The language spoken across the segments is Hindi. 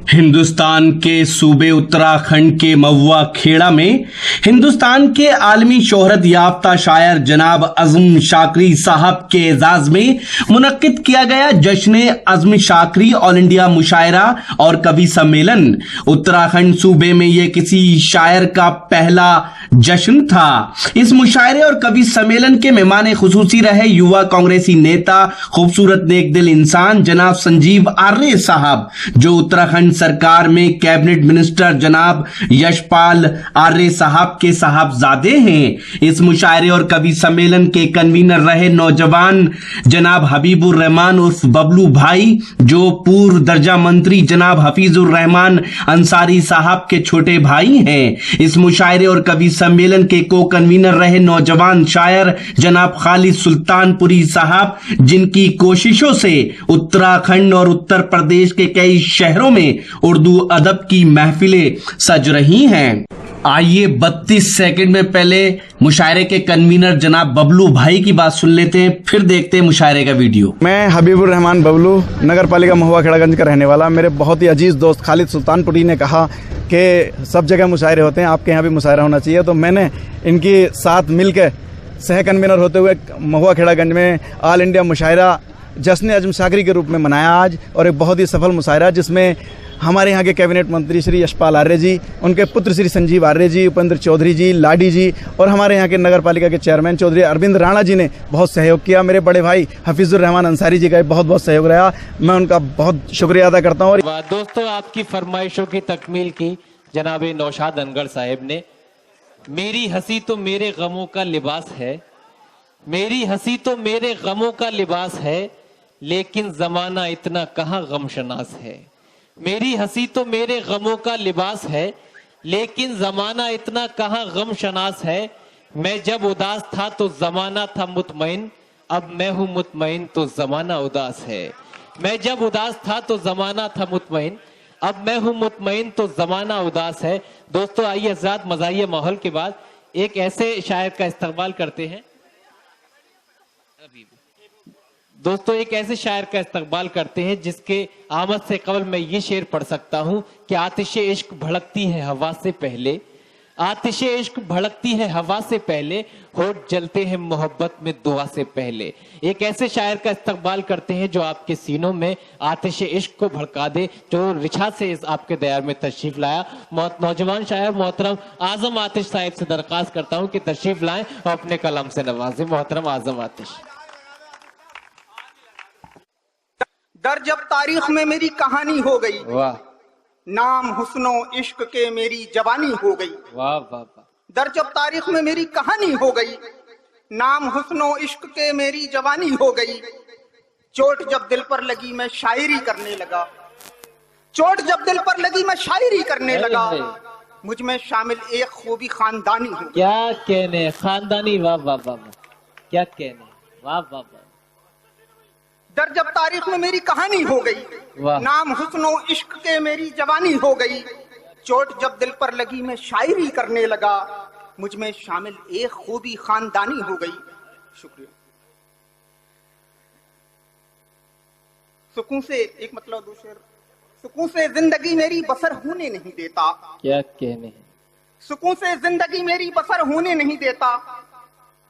हिंदुस्तान के सूबे उत्तराखंड के महुआ खेड़ा में हिंदुस्तान के आलमी शोहरत याफ्ता शायर जनाब अज़्म शाकरी साहब के एजाज में मुनक्किद किया गया जश्न अज़्म शाकरी ऑल इंडिया मुशायरा और कवि सम्मेलन। उत्तराखंड सूबे में यह किसी शायर का पहला जश्न था। इस मुशायरे और कवि सम्मेलन के मेहमान खुसूसी रहे युवा कांग्रेसी नेता, खूबसूरत नेक दिल इंसान जनाब संजीव आर्य साहब, जो उत्तराखंड सरकार में कैबिनेट मिनिस्टर जनाब यशपाल आर्य साहब के साहबजादे हैं। इस मुशायरे और कवि सम्मेलन के कन्वीनर रहे नौजवान जनाब हबीबुर रहमान उर्फ बबलू भाई, जो पूर्व दर्जा मंत्री जनाब हफीजुर रहमान अंसारी साहब के छोटे भाई हैं। इस मुशायरे और कवि सम्मेलन के को कन्वीनर रहे नौजवान शायर जनाब खालिद सुल्तानपुरी साहब, जिनकी कोशिशों से उत्तराखंड और उत्तर प्रदेश के कई शहरों में उर्दू अदब की महफिलें सज रही हैं। आइए 32 सेकंड में पहले मुशायरे के कन्वीनर जनाब बबलू भाई की बात सुन लेते हैं, फिर देखते हैं मुशायरे का वीडियो। मैं हबीबुर रहमान बबलू, नगर पालिका महुआ खेड़ागंज का रहने वाला। मेरे बहुत ही अजीज दोस्त खालिद सुल्तानपुरी ने कहा कि सब जगह मुशायरे होते हैं, आपके यहाँ भी मुशायरा होना चाहिए, तो मैंने इनके साथ मिलकर सह कन्वीनर होते हुए महुआ खेड़ागंज में ऑल इंडिया मुशायरा जश्न अज़्म शाकरी के रूप में मनाया आज, और एक बहुत ही सफल मुशायरा जिसमें हमारे यहाँ के कैबिनेट मंत्री श्री यशपाल आर्य जी, उनके पुत्र श्री संजीव आर्य जी, उपेंद्र चौधरी जी, लाडी जी, और हमारे यहाँ के नगर पालिका के चेयरमैन चौधरी अरविंद राणा जी ने बहुत सहयोग किया। मेरे बड़े भाई हफीजुर रहमान अंसारी जी का बहुत बहुत सहयोग रहा, मैं उनका बहुत शुक्रिया अदा करता हूँ। और दोस्तों, आपकी फरमाइशों की तकमील की जनाब नौशाद अनगर साहब ने। मेरी हंसी तो मेरे गमों का लिबास है, मेरी हंसी तो मेरे गमों का लिबास है, लेकिन जमाना इतना कहाँ गमशनास है। मेरी हंसी तो मेरे गमों का लिबास है, लेकिन जमाना इतना कहाँ गमशनास है। मैं जब उदास था तो जमाना था मुतमईन, अब मैं हूं मुतमईन तो जमाना उदास है। मैं जब उदास था तो जमाना था मुतमईन, अब मैं हूं मुतमईन तो जमाना उदास है। दोस्तों, आइए हज़रात, मज़ाहिया माहौल के बाद एक ऐसे शायर का इस्तकबाल करते हैं। दोस्तों, एक ऐसे शायर का इस्तकबाल करते हैं जिसके आमद से कबल मैं ये शेर पढ़ सकता हूं कि आतिशे इश्क भड़कती है हवा से पहले, आतिशे इश्क भड़कती है हवा से पहले, होठ जलते हैं मोहब्बत में दुआ से पहले। एक ऐसे शायर का इस्तकबाल करते हैं जो आपके सीनों में आतिशे इश्क को भड़का दे, जो रिछा से इस आपके दयार में तशरीफ लाया। नौजवान शायर मोहतरम आजम आतिश साहिब से दरख्वास्त करता हूं कि तशरीफ लाएं और अपने कलम से नवाजें। मोहतरम आजम आतिश। दर जब तारीख में मेरी कहानी हो गई, वाह। नाम हुस्नो इश्क के मेरी जवानी हो गई। वाह वाह वाह। दर जब तारीख में मेरी कहानी हो गई, नाम हुस्नो इश्क के मेरी जवानी हो गई। चोट जब दिल पर लगी मैं शायरी करने लगा, चोट जब दिल पर लगी मैं शायरी करने लगा। मुझ में शामिल एक खूबी खानदानी हो। क्या कहने, खानदानी। वाह वाह वाह वाह, क्या कहने, वाह वाह वाह। दर जब तारीख में मेरी कहानी हो गई, नाम हुस्नो इश्क के मेरी जवानी हो गई। चोट जब दिल पर लगी मैं शायरी करने लगा, मुझ में शामिल एक खूबी खानदानी हो गई। शुक्रिया। सुकून से एक मतलब दूसरे, सुकून से जिंदगी मेरी बसर होने नहीं देता। क्या कहने, सुकून से जिंदगी मेरी बसर होने नहीं देता,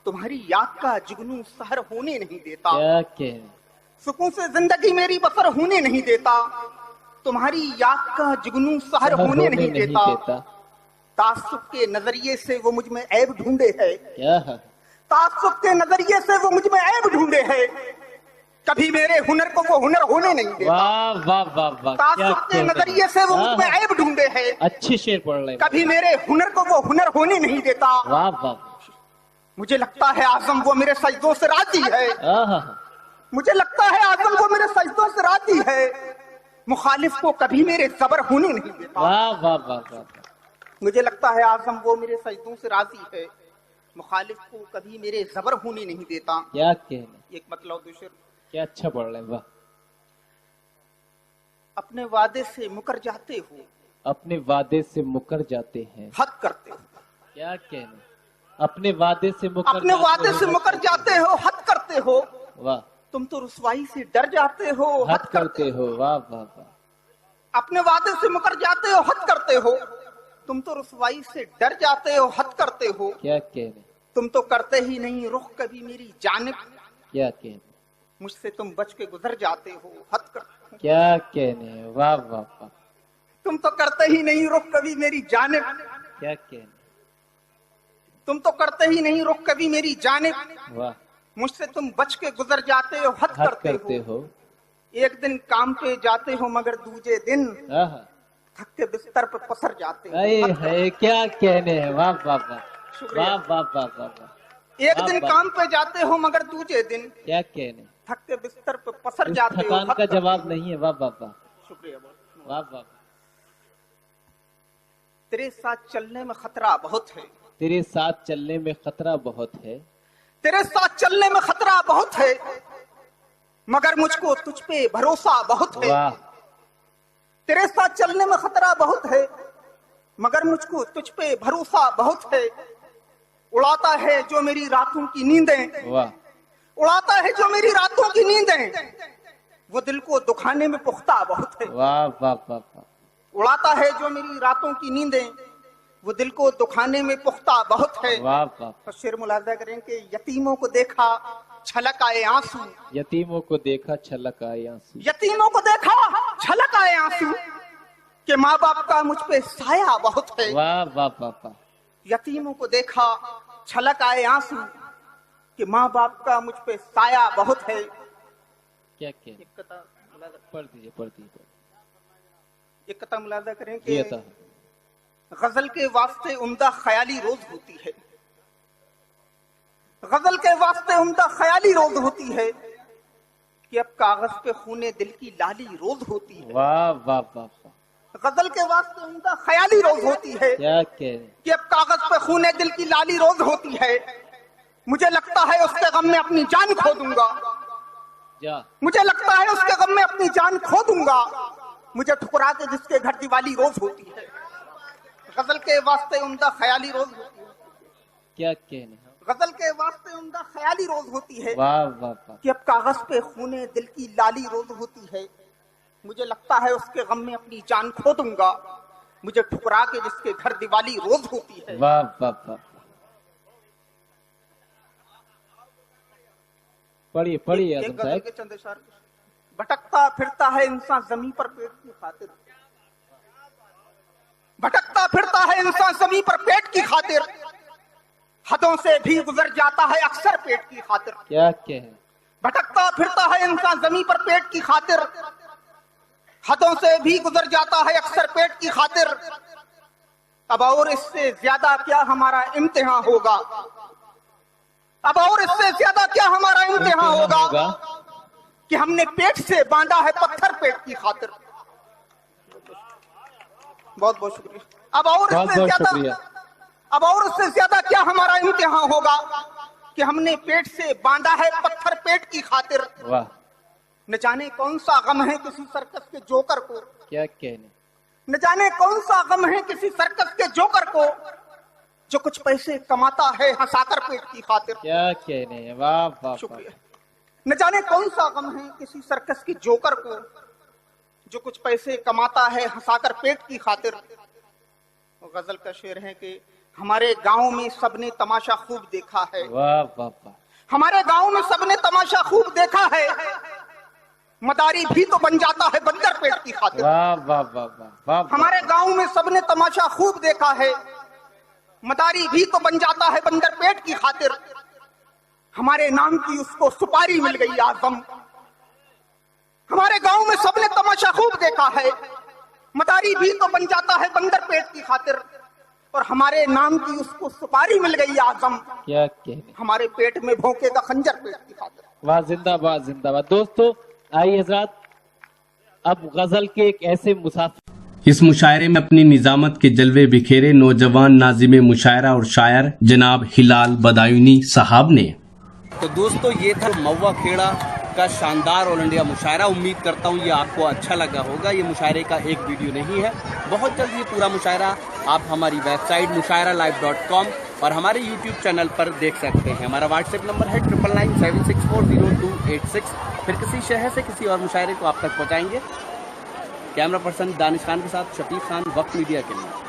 तुम्हारी याद का जुगनू सहर होने नहीं देता। क्या कहने, सुकून से जिंदगी मेरी बसर होने नहीं देता, तुम्हारी याद का जुगनू सहर होने नहीं देता। तासुब के नजरिए से वो मुझ में ऐब ढूंढे है, तासुब के नजरिए से वो मुझ में ऐब ढूंढे है, कभी मेरे हुनर को वो हुनर होने नहीं देता। वाह वाह वाह वाह। तासुब के नजरिए से वो मुझ में ऐब ढूंढे है, अच्छे शेर पढ़ रहे, कभी मेरे हुनर को वो हुनर होने नहीं देता। वाह वाह। मुझे लगता है आजम वो मेरे सजदों से राजी है, मुझे लगता है आजम वो मेरे सजदों से राजी है, मुखालिफ को कभी मेरे जबर होने नहीं देता। वाह वाह वाह वाह। मुझे लगता है आजम वो मेरे सजदों से राजी है, मुखालिफ को कभी मेरे जबर होने नहीं देता। क्या कहने, एक मतलब दूसरे, क्या अच्छा पढ़ रहे हैं। वाह। अपने वादे से मुकर जाते हो, अपने वादे से मुकर जाते हैं, हद करते हो। क्या कहने, अपने वादे से मुकर, अपने वादे से मुकर जाते हो, हद करते हो। वाह। तुम तो रुसवाई से डर जाते हो, हद करते हो। वाह वाह वाह। अपने वादे से मुकर जाते हो, हद करते हो। तुम तो रुसवाई से डर जाते हो, हद करते हो। क्या कहने, तुम तो करते ही नहीं रुख कभी मेरी जानिब। क्या कहने, मुझसे तुम बच के गुजर जाते हो, हद करते हो। क्या कहने, वाह वाह वाह, तुम तो करते ही नहीं रुख कभी मेरी जानिब। क्या कहने, तुम तो करते ही नहीं रुख कभी मेरी जानिब। वाह, मुझसे तुम बच के गुजर जाते हो, हद हद करते करते हो। हो। एक दिन काम पे जाते हो मगर दूजे दिन आहा, थक के बिस्तर पर पसर जाते हो, अरे हद करते है, क्या कहने, वाह वाह वाह, शुक्रिया। वाह वाह वाह वाह वाह, हो। एक वाह, दिन वाह। काम पे जाते हो मगर दूजे दिन क्या कहने, थक के बिस्तर पर पसर इस जाते हो, थकान हद का करते जवाब हो। नहीं है, वाह वाह वाह, शुक्रिया बहुत। वाह वाह। तेरे साथ चलने में खतरा बहुत है। तेरे साथ चलने में खतरा बहुत है। तेरे साथ चलने में खतरा बहुत है मगर मुझको तुझ पे भरोसा बहुत है। वाह, तेरे साथ चलने में खतरा बहुत है मगर मुझको तुझ पे भरोसा बहुत है। उड़ाता है जो मेरी रातों की नींदें, वाह, उड़ाता है जो मेरी रातों की नींदें, वो दिल को दुखाने में पुख्ता बहुत है। वाह वाह वाह वाह, उड़ाता है जो मेरी रातों की नींदें, वो दिल को दुखाने में पुख्ता बहुत है। वाह वाह। और शेर मुलाजा करें कि यतीमों को देखा छलक आए आंसू, यतीमों को देखा छलक आए आंसू। यतीमों को देखा छलक आए आंसू, कि माँ बाप का मुझ पे साया बहुत है। वाह वाह वाह वाह, यतीमों को देखा छलक आए आंसू, कि माँ बाप का मुझ पे साया बहुत है। क्या कहने, एक कता मुलाजा- पढ़ दीजिए, पढ़ दीजिए। एक कता मुलाजा करें ये कि था, गजल के वास्ते उम्दा ख्याली रोज होती है। गजल के वास्ते उम्दा ख्याली रोज होती है कि अब कागज पे खूने दिल की लाली रोज होती है। वाह वाह वाह वाह, गजल के वास्ते उम्दा ख्याली रोज होती है क्या कहने, कि अब कागज पे खूने दिल की लाली रोज होती है। मुझे लगता है उसके गम में अपनी जान खो दूंगा, जा, मुझे लगता है उसके गम में अपनी जान खो दूंगा, मुझे ठुकरा के जिसके घर दिवाली रोज होती है। गजल के वास्ते उम्दा ख्याली रोज होती है। क्या कहने, गजल के वास्ते उम्दा ख्याली रोज होती है वाह वाह वाह, कि अब कागज पे खूने दिल की लाली रोज होती है। मुझे लगता है उसके गम में अपनी जान खो दूंगा, मुझे ठुकरा के जिसके घर दिवाली रोज होती है। वाह वाह वाह। पढ़िए पढ़िए एक आजम गजल साहब। के चंद अशआर। भटकता फिरता है इंसान जमीन पर पेट की खातिर, भटकता फिरता है इंसान जमीन पर पेट की खातिर, हदों से भी गुजर जाता है अक्सर पेट की खातिर। क्या कहने, भटकता फिरता है इंसान जमीन पर पेट की खातिर, हदों से भी गुजर जाता है अक्सर पेट की खातिर। अब और इससे ज्यादा क्या हमारा इम्तिहान होगा, अब और इससे ज्यादा क्या हमारा इम्तिहान होगा कि हमने पेट से बांधा है पत्थर पेट की खातिर। बहुत बहुत शुक्रिया। अब और बहुत इससे बहुत ज्यादा, शुक्रिया। अब और इससे ज्यादा क्या हमारा इम्तिहान होगा कि हमने पेट से बांधा है पत्थर पेट की खातिर। वाह, न जाने कौन सा गम है किसी सर्कस के जोकर को, क्या कहने, न जाने कौन सा गम है किसी सर्कस के जोकर को, जो कुछ पैसे कमाता है हंसाकर पेट की खातिर। क्या कहने, वाह वाह वाह, शुक्रिया। न जाने कौन सा गम है किसी सर्कस के जोकर को, जो कुछ पैसे कमाता है हंसाकर पेट की खातिर। गजल का शेर है कि हमारे गांव में सबने तमाशा खूब देखा है, वाह वाह वाह, हमारे गांव में सबने तमाशा खूब देखा है, मदारी भी तो बन जाता है बंदर पेट की खातिर। वाह वाह वाह वाह वाह, हमारे गांव में सबने तमाशा खूब देखा है, मदारी भी तो बन जाता है बंदर पेट की खातिर। हमारे नाम की उसको सुपारी मिल गई आजम, हमारे गांव में सबने तमाशा खूब देखा है, मदारी भी तो बन जाता है बंदर पेट की खातिर। और हमारे नाम की उसको सुपारी मिल गई आजम, क्या कहने, हमारे पेट में भोंकेगा खंजर पेट की खातिर। वाह, जिंदाबाद जिंदाबाद। दोस्तों आइए हजरात, अब गजल के एक ऐसे मुसाफिर इस मुशायरे में अपनी निजामत के जलवे बिखेरे नौजवान नाजिम मुशायरा और शायर जनाब हिलाल बदायूनी साहब ने। तो दोस्तों ये था महुआ खेड़ा का शानदार ऑल इंडिया मुशायरा। उम्मीद करता हूँ ये आपको अच्छा लगा होगा। ये मुशायरे का एक वीडियो नहीं है, बहुत जल्द ये पूरा मुशायरा आप हमारी वेबसाइट mushairalive.com और हमारे यूट्यूब चैनल पर देख सकते हैं। हमारा व्हाट्सएप नंबर है 9997640286। फिर किसी शहर से किसी और मुशायरे को आप तक पहुँचाएंगे। कैमरा पर्सन दानिश खान के साथ शफीक खान, वक्त मीडिया के लिए।